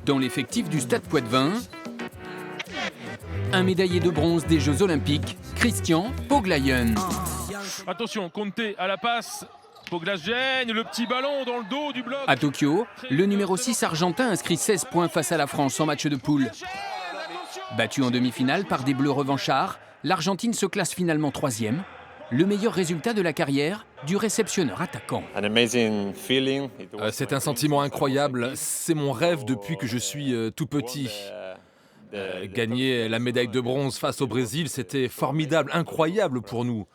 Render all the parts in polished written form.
Dans l'effectif du Stade Poitvin, un médaillé de bronze des Jeux Olympiques, Christian Poglayen. Attention, Conte à la passe. Poglayen, le petit ballon dans le dos du bloc. À Tokyo, le numéro 6 argentin inscrit 16 points face à la France en match de poule. Battu en demi-finale par des Bleus revanchards, l'Argentine se classe finalement 3e. Le meilleur résultat de la carrière du réceptionneur attaquant. C'est un sentiment incroyable. C'est mon rêve depuis que je suis tout petit. Gagner la médaille de bronze face au Brésil, c'était formidable, incroyable pour nous.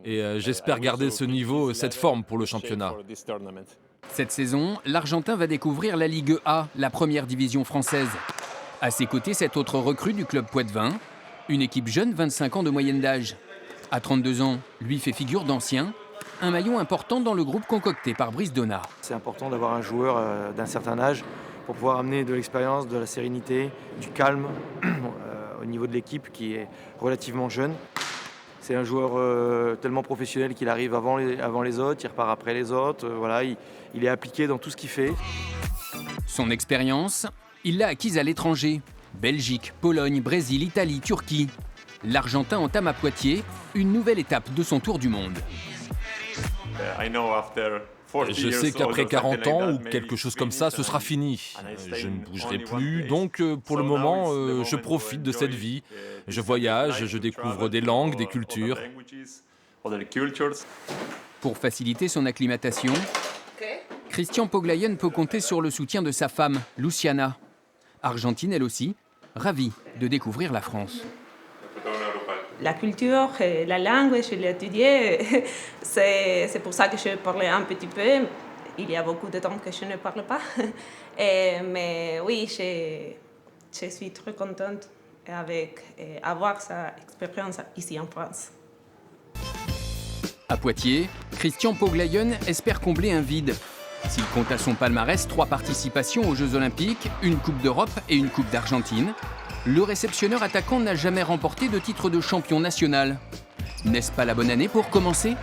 Et j'espère garder ce niveau, cette forme pour le championnat. Cette saison, l'Argentin va découvrir la Ligue A, la première division française. À ses côtés, cette autre recrue du club Poitvin, une équipe jeune, 25 ans de moyenne d'âge. À 32 ans, lui fait figure d'ancien, un maillon important dans le groupe concocté par Brice Donat. C'est important d'avoir un joueur d'un certain âge pour pouvoir amener de l'expérience, de la sérénité, du calme au niveau de l'équipe qui est relativement jeune. C'est un joueur tellement professionnel qu'il arrive avant les autres, il repart après les autres. Voilà, il est appliqué dans tout ce qu'il fait. Son expérience, il l'a acquise à l'étranger. Belgique, Pologne, Brésil, Italie, Turquie. L'Argentin entame à Poitiers une nouvelle étape de son tour du monde. Je sais qu'après 40 ans ou quelque chose comme ça, ce sera fini. Je ne bougerai plus, donc pour le moment, je profite de cette vie. Je voyage, je découvre des langues, des cultures. Pour faciliter son acclimatation, Christian Poglayen peut compter sur le soutien de sa femme, Luciana. Argentine, elle aussi, ravie de découvrir la France. La culture, la langue, je l'ai étudiée. C'est pour ça que je parlais un petit peu. Il y a beaucoup de temps que je ne parle pas. Mais oui, je suis très contente d'avoir cette expérience ici en France. À Poitiers, Christian Poglayen espère combler un vide. S'il compte à son palmarès 3 participations aux Jeux Olympiques, une Coupe d'Europe et une Coupe d'Argentine, le réceptionneur attaquant n'a jamais remporté de titre de champion national. N'est-ce pas la bonne année pour commencer ?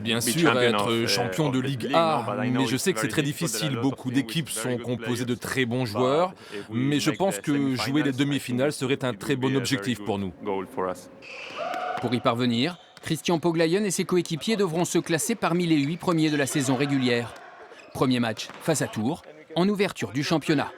Bien sûr, être champion de Ligue A, mais je sais que c'est très difficile. Beaucoup d'équipes sont composées de très bons joueurs, mais je pense que jouer les demi-finales serait un très bon objectif pour nous. Pour y parvenir, Christian Poglayen et ses coéquipiers devront se classer parmi les 8 premiers de la saison régulière. Premier match face à Tours, en ouverture du championnat.